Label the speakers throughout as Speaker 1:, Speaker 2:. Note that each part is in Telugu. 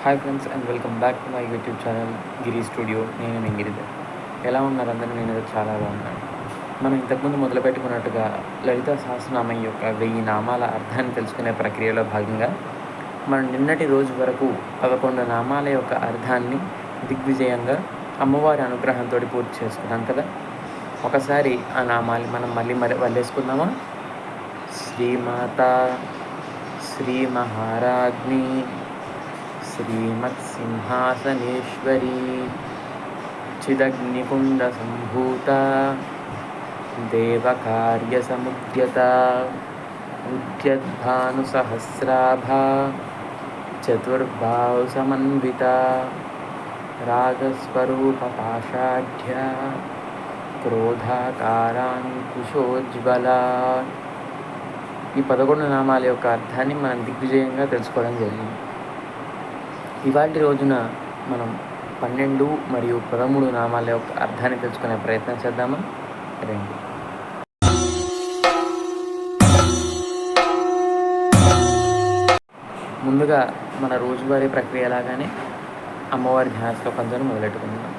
Speaker 1: Hi friends and welcome back to my YouTube channel Giri studio. నేను మీ గిరిధర్. ఎలా ఉన్నారు అందరూ? నేను చాలా బాగున్నాను. మనం ఇంతకుముందు మొదలుపెట్టుకున్నట్టుగా లలితా సహస్రనామం యొక్క 1000 నామాల అర్థాన్ని తెలుసుకునే ప్రక్రియలో భాగంగా మనం నిన్నటి రోజు వరకు 11 నామాల యొక్క అర్థాన్ని దిగ్విజయంగా అమ్మవారి అనుగ్రహంతో పూర్తి చేసుకున్నాం కదా. ఒకసారి ఆ నామాలు మనం మళ్ళీ వల్లేసుకుందామా? శ్రీమాత, శ్రీ మహారాజ్ని, శ్రీమత్సింహాసనేశ్వరీ, చిదగ్నికుండసంభూత, దేవకార్యసముద్యత, ఉద్యద్భానుసహస్రాభా, చతుర్బాహుసమన్విత, రాగస్వరూపపాషాఢ్య, క్రోధాకారాంకుశోజ్వల. ఈ 11 నామాల యొక్క అర్థాన్ని మనం దిగ్విజయంగా తెలుసుకోవడం జరిగింది. ఇవాటి రోజున మనం 12 మరియు 13 నామాల యొక్క అర్థాన్ని తెలుసుకునే ప్రయత్నం చేద్దామా? రండి. ముందుగా మన రోజువారీ ప్రక్రియ లాగానే అమ్మవారి ధ్యాన శ్లోకంతో మొదలెట్టుకుందాం.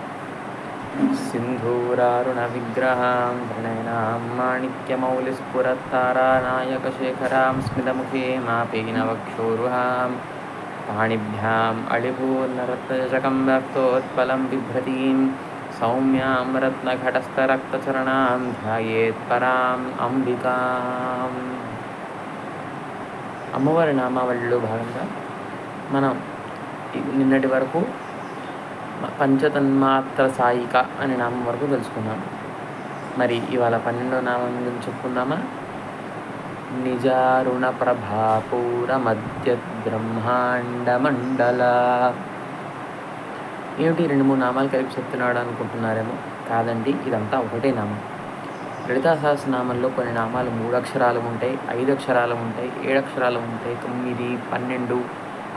Speaker 1: సింధూరారుణ విగ్రహాం ప్రణయనాం మాణిక్యమౌలిస్ఫురత్తారానాయకశేఖరాం స్మితముఖే మాపీనవక్షోరుహాం పాణిభ్యాం అళిపూర్ణరత్నచకం రక్తోత్పలం బిభ్రతీం సౌమ్యాం రత్నఘటస్థరక్తచరణాం ధ్యాయేత్ పరాం అంబికాం. అమ్మవారి నామావళిలో భాగంగా మనం నిన్నటి వరకు పంచతన్మాత్ర సాయిక అనే నామం వరకు తెలుసుకున్నాం. మరి ఇవాళ 12వ నామం గురించి చెప్పుకుందామా? నిజారుణ ప్రభాపూర మధ్య బ్రహ్మాండ మండల. ఏమిటి 2-3 నామాలు కలిపి చెప్తున్నాడు అనుకుంటున్నారేమో. కాదండి, ఇదంతా ఒకటే నామం. లలితా సహస్రనామంలో కొన్ని నామాలు 3 అక్షరాలు ఉంటాయి, 5 అక్షరాలు ఉంటాయి, 7 అక్షరాలు ఉంటాయి, 9, 12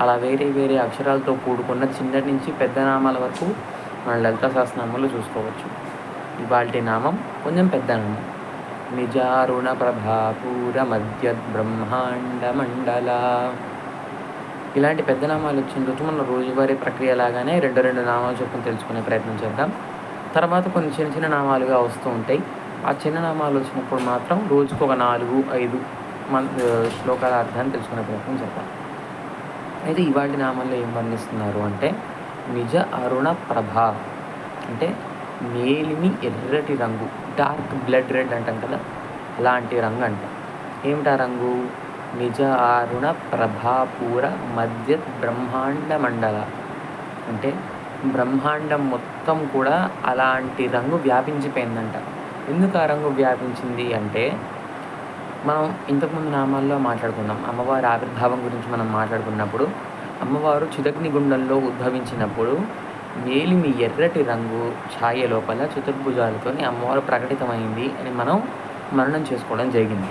Speaker 1: అలా వేరే వేరే అక్షరాలతో కూడుకున్న చిన్నటి నుంచి పెద్ద నామాల వరకు మన లలితా సహస్రనామంలో చూసుకోవచ్చు. ఇవాల్టి నామం కొంచెం పెద్ద నామం. నిజారుణ ప్రభాపూర మధ్య బ్రహ్మాండ మండల. ఇలాంటి పెద్ద నామాలు వచ్చిన రోజు మన రోజువారీ ప్రక్రియ లాగానే 2 నామాలు చొప్పున తెలుసుకునే ప్రయత్నం చేద్దాం. తర్వాత కొన్ని చిన్న చిన్న నామాలుగా వస్తూ ఉంటాయి. ఆ చిన్న నామాలు వచ్చినప్పుడు మాత్రం రోజుకు ఒక 4-5 శ్లోకాల అర్థాన్ని తెలుసుకునే ప్రయత్నం చేద్దాం. అయితే ఇవాటి నామాల్లో ఏం వర్ణిస్తున్నారు అంటే నిజ అరుణ ప్రభ అంటే మేలిమి ఎర్రటి రంగు, డార్క్ బ్లడ్ రెడ్ అంటాం కదా, అలాంటి రంగు అంట. ఏమిటా రంగు? నిజ అరుణ ప్రభాపూర మధ్య బ్రహ్మాండ మండల అంటే బ్రహ్మాండం మొత్తం కూడా అలాంటి రంగు వ్యాపించిపోయిందంట. ఎందుకు ఆ రంగు వ్యాపించింది అంటే మనం ఇంతకుముందు నామాల్లో మాట్లాడుకున్నాం. అమ్మవారి ఆవిర్భావం గురించి మనం మాట్లాడుకున్నప్పుడు అమ్మవారు చిదగ్నిగుండంలో ఉద్భవించినప్పుడు మేలిమి ఎర్రటి రంగు ఛాయ లోపల చతుర్భుజాలతో అమ్మవారు ప్రకటితమైంది అని మనం మననం చేసుకోవడం జరిగింది.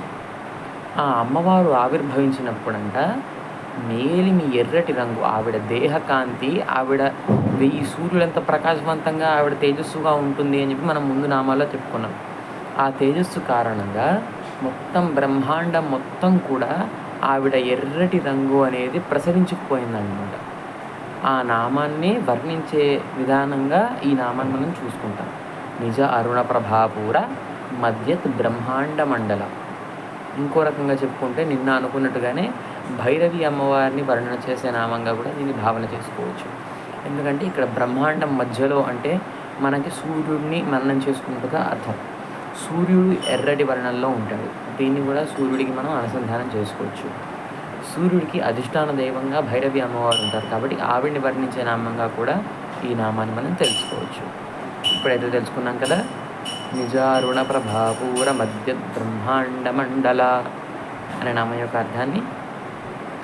Speaker 1: ఆ అమ్మవారు ఆవిర్భవించినప్పుడంట మేలిమి ఎర్రటి రంగు, ఆవిడ దేహకాంతి, ఆవిడ 1000 సూర్యులంత ప్రకాశవంతంగా ఆవిడ తేజస్సుగా ఉంటుంది అని చెప్పి మనం ముందు నామాల్లో చెప్పుకున్నాం. ఆ తేజస్సు కారణంగా మొత్తం బ్రహ్మాండం మొత్తం కూడా ఆవిడ ఎర్రటి రంగు అనేది ప్రసరించుకుపోయిందన్నమాట. ఆ నామాన్ని వర్ణించే విధానంగా ఈ నామాన్ని మనం చూసుకుంటాం. నిజ అరుణ ప్రభాపూర మధ్యత్ బ్రహ్మాండ మండల. ఇంకో రకంగా చెప్పుకుంటే నిన్న అనుకున్నట్టుగానే భైరవి అమ్మవారిని వర్ణన చేసే నామంగా కూడా దీన్ని భావన చేసుకోవచ్చు. ఎందుకంటే ఇక్కడ బ్రహ్మాండం మధ్యలో అంటే మనకి సూర్యుడిని మననం చేసుకున్నట్టుగా అర్థం. సూర్యుడు ఎర్రటి వర్ణంలో ఉంటాడు. దీన్ని కూడా సూర్యుడికి మనం అనుసంధానం చేసుకోవచ్చు. సూర్యుడికి అధిష్టాన దైవంగా భైరవి అమ్మవారు ఉంటారు కాబట్టి ఆవిడ్ని వర్ణించే నామంగా కూడా ఈ నామాన్ని మనం తెలుసుకోవచ్చు. ఇప్పుడైతే తెలుసుకున్నాం కదా, నిజారుణ ప్రభాపూర మధ్య బ్రహ్మాండ మండల అనే నామం యొక్క అర్థాన్ని.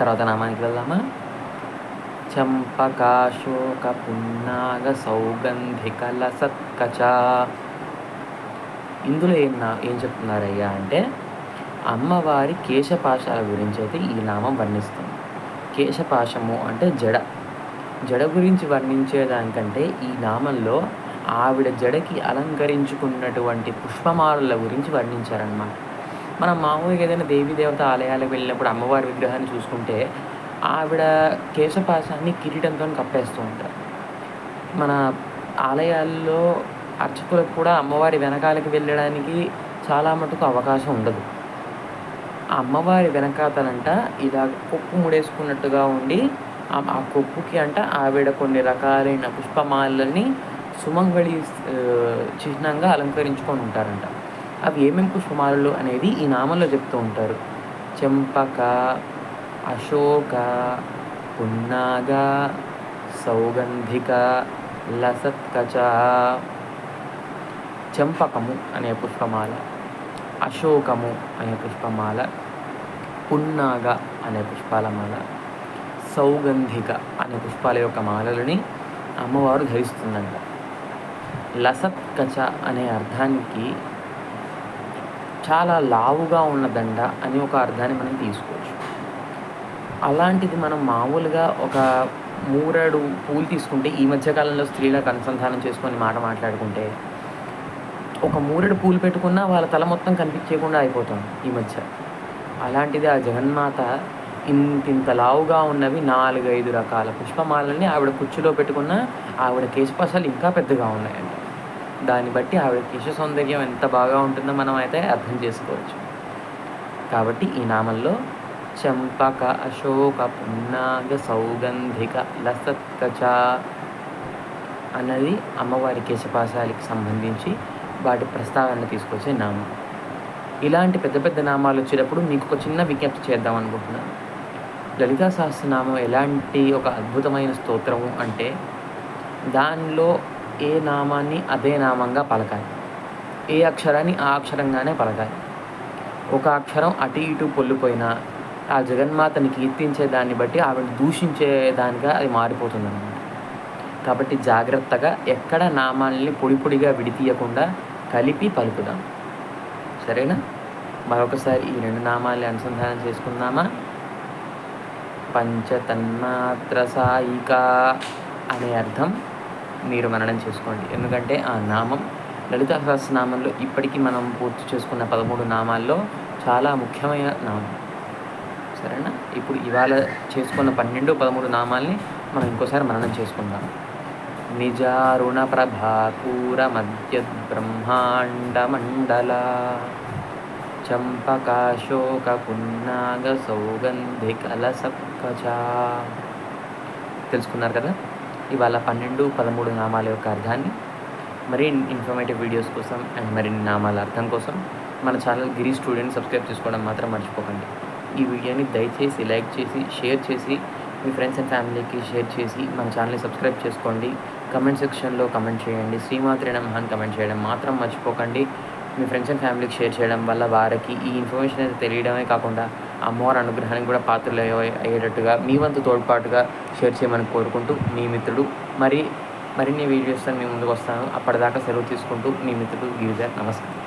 Speaker 1: తర్వాత నామానికి వెళ్దామా? చంపకాశోక పున్నాగ సౌగంధికల సత్కచ. ఇందులో ఏం చెప్తున్నారయ్యా అంటే అమ్మవారి కేశపాశాల గురించి అయితే ఈ నామం వర్ణిస్తుంది. కేశపాశము అంటే జడ గురించి వర్ణించేదానికంటే ఈ నామంలో ఆవిడ జడకి అలంకరించుకున్నటువంటి పుష్పమాలల గురించి వర్ణించారన్నమాట. మనం మామూలుగా ఏదైనా దేవత ఆలయాలకు వెళ్ళినప్పుడు అమ్మవారి విగ్రహాన్ని చూసుకుంటే ఆవిడ కేశపాశాన్ని కిరీటంతో కప్పేస్తూ ఉంటారు. మన ఆలయాల్లో అర్చకులకు కూడా అమ్మవారి వెనకాలకి వెళ్ళడానికి చాలా మటుకు అవకాశం ఉండదు. ఆ అమ్మవారి వెనకాతలంట ఇలా కొప్పు ముడేసుకున్నట్టుగా ఉండి ఆ కొప్పుకి ఆవిడ కొన్ని రకాలైన పుష్పమాలలని సుమంగళి చిహ్నంగా అలంకరించుకొని ఉంటారంట. అవి ఏమేమి పుష్పమాలలు అనేది ఈ నామంలో చెప్తూ ఉంటారు. చెంపక, అశోక, పున్నాగ, సౌగంధిక, లసత్కచ. చెంపకము అనే పుష్పమాల, అశోకము అనే పుష్పమాల, పున్నాగ అనే పుష్పాల మాల, సౌగంధిక అనే పుష్పాల యొక్క మాలలని అమ్మవారు ధరిస్తుందంట. లసత్కచ అనే అర్థానికి చాలా లావుగా ఉన్న దండ అని ఒక అర్థాన్ని మనం తీసుకోవచ్చు. అలాంటిది మనం మామూలుగా ఒక మూరెడు పూలు తీసుకుంటే, ఈ మధ్యకాలంలో స్త్రీలకు అనుసంధానం చేసుకొని మాట్లాడుకుంటే ఒక మూరెడు పూలు పెట్టుకున్నా వాళ్ళ తల మొత్తం కనిపించకుండా అయిపోతుంది ఈ మధ్య. అలాంటిది ఆ జగన్మాత ఇంతింత లావుగా ఉన్నవి 4-5 రకాల పుష్పమాలని ఆవిడ కుర్చీలో పెట్టుకున్న ఆవిడ కేశపాశాలు ఇంకా పెద్దగా ఉన్నాయండి. దాన్ని బట్టి ఆవిడ కేశ సౌందర్యం ఎంత బాగా ఉంటుందో మనం అయితే అర్థం చేసుకోవచ్చు. కాబట్టి ఈ నామంలో చంపక, అశోక, పున్నాగ, సౌగంధిక, లసత్కచ అన్నది అమ్మవారి కేశపాశాలకి సంబంధించి వాటి ప్రస్తావన తీసుకొచ్చే నామం. ఇలాంటి పెద్ద పెద్ద నామాలు వచ్చేటప్పుడు మీకు ఒక చిన్న విజ్ఞప్తి చేద్దాం అనుకుంటున్నాను. లలితా సహస్రనామం ఎలాంటి ఒక అద్భుతమైన స్తోత్రము అంటే, దానిలో ఏ నామాన్ని అదే నామంగా పలకాలి, ఏ అక్షరాన్ని ఆ అక్షరంగానే పలకాలి. ఒక అక్షరం అటు ఇటు పొల్లిపోయినా ఆ జగన్మాతని కీర్తించే దాన్ని బట్టి ఆవిడ దూషించే దానిగా అది మారిపోతుందన్నమాట. కాబట్టి జాగ్రత్తగా ఎక్కడ నామాల్ని పొడి పొడిగా విడితీయకుండా కలిపి పలుకుదాం. సరేనా? మరొకసారి ఈ 2 నామాల్ని అనుసంధానం చేసుకుందామా? పంచతన్మాత్ర సాయిక అనే అర్థం మీరు మననం చేసుకోండి. ఎందుకంటే ఆ నామం లలితా సహస్రనామంలో ఇప్పటికీ మనం పూర్తి చేసుకున్న 13 నామాల్లో చాలా ముఖ్యమైన నామం. సరేనా? ఇప్పుడు ఇవాళ చేసుకున్న 12, 13 నామాల్ని మనం ఇంకోసారి మననం చేసుకుందాం. నిజారుణ ప్రభాపూర మధ్యద్ బ్రహ్మాండ మండల చంపకాశోక పున్నాగ సౌగంధిక లసత్కచ. తెలుసుకున్నారు కదా ఇవాళ 12, 13 నామాల యొక్క అర్థాన్ని. మరిన్ని ఇన్ఫర్మేటివ్ వీడియోస్ కోసం అండ్ మరిన్ని నామాల అర్థం కోసం మన ఛానల్ గిరి స్టూడెంట్ సబ్స్క్రైబ్ చేసుకోవడం మాత్రం మర్చిపోకండి. ఈ వీడియోని దయచేసి లైక్ చేసి షేర్ చేసి మీ ఫ్రెండ్స్ అండ్ ఫ్యామిలీకి షేర్ చేసి మన ఛానల్ని సబ్స్క్రైబ్ చేసుకోండి. కమెంట్ సెక్షన్లో కమెంట్ చేయండి. శ్రీమాత్రే నమః అని కమెంట్ చేయడం మాత్రం మర్చిపోకండి. మీ ఫ్రెండ్స్ అండ్ ఫ్యామిలీకి షేర్ చేయడం వల్ల వారికి ఈ ఇన్ఫర్మేషన్ అయితే తెలియడమే కాకుండా అమ్మవారి అనుగ్రహానికి కూడా పాత్రలు అయ్యేటట్టుగా మీ వంతు తోడ్పాటుగా షేర్ చేయమని కోరుకుంటూ మీ మిత్రుడు మరిన్ని వీడియోస్తో మీ ముందుకు వస్తాను. అప్పటిదాకా సెలవు తీసుకుంటూ మీ మిత్రుడు గిరిజర్. నమస్కారం.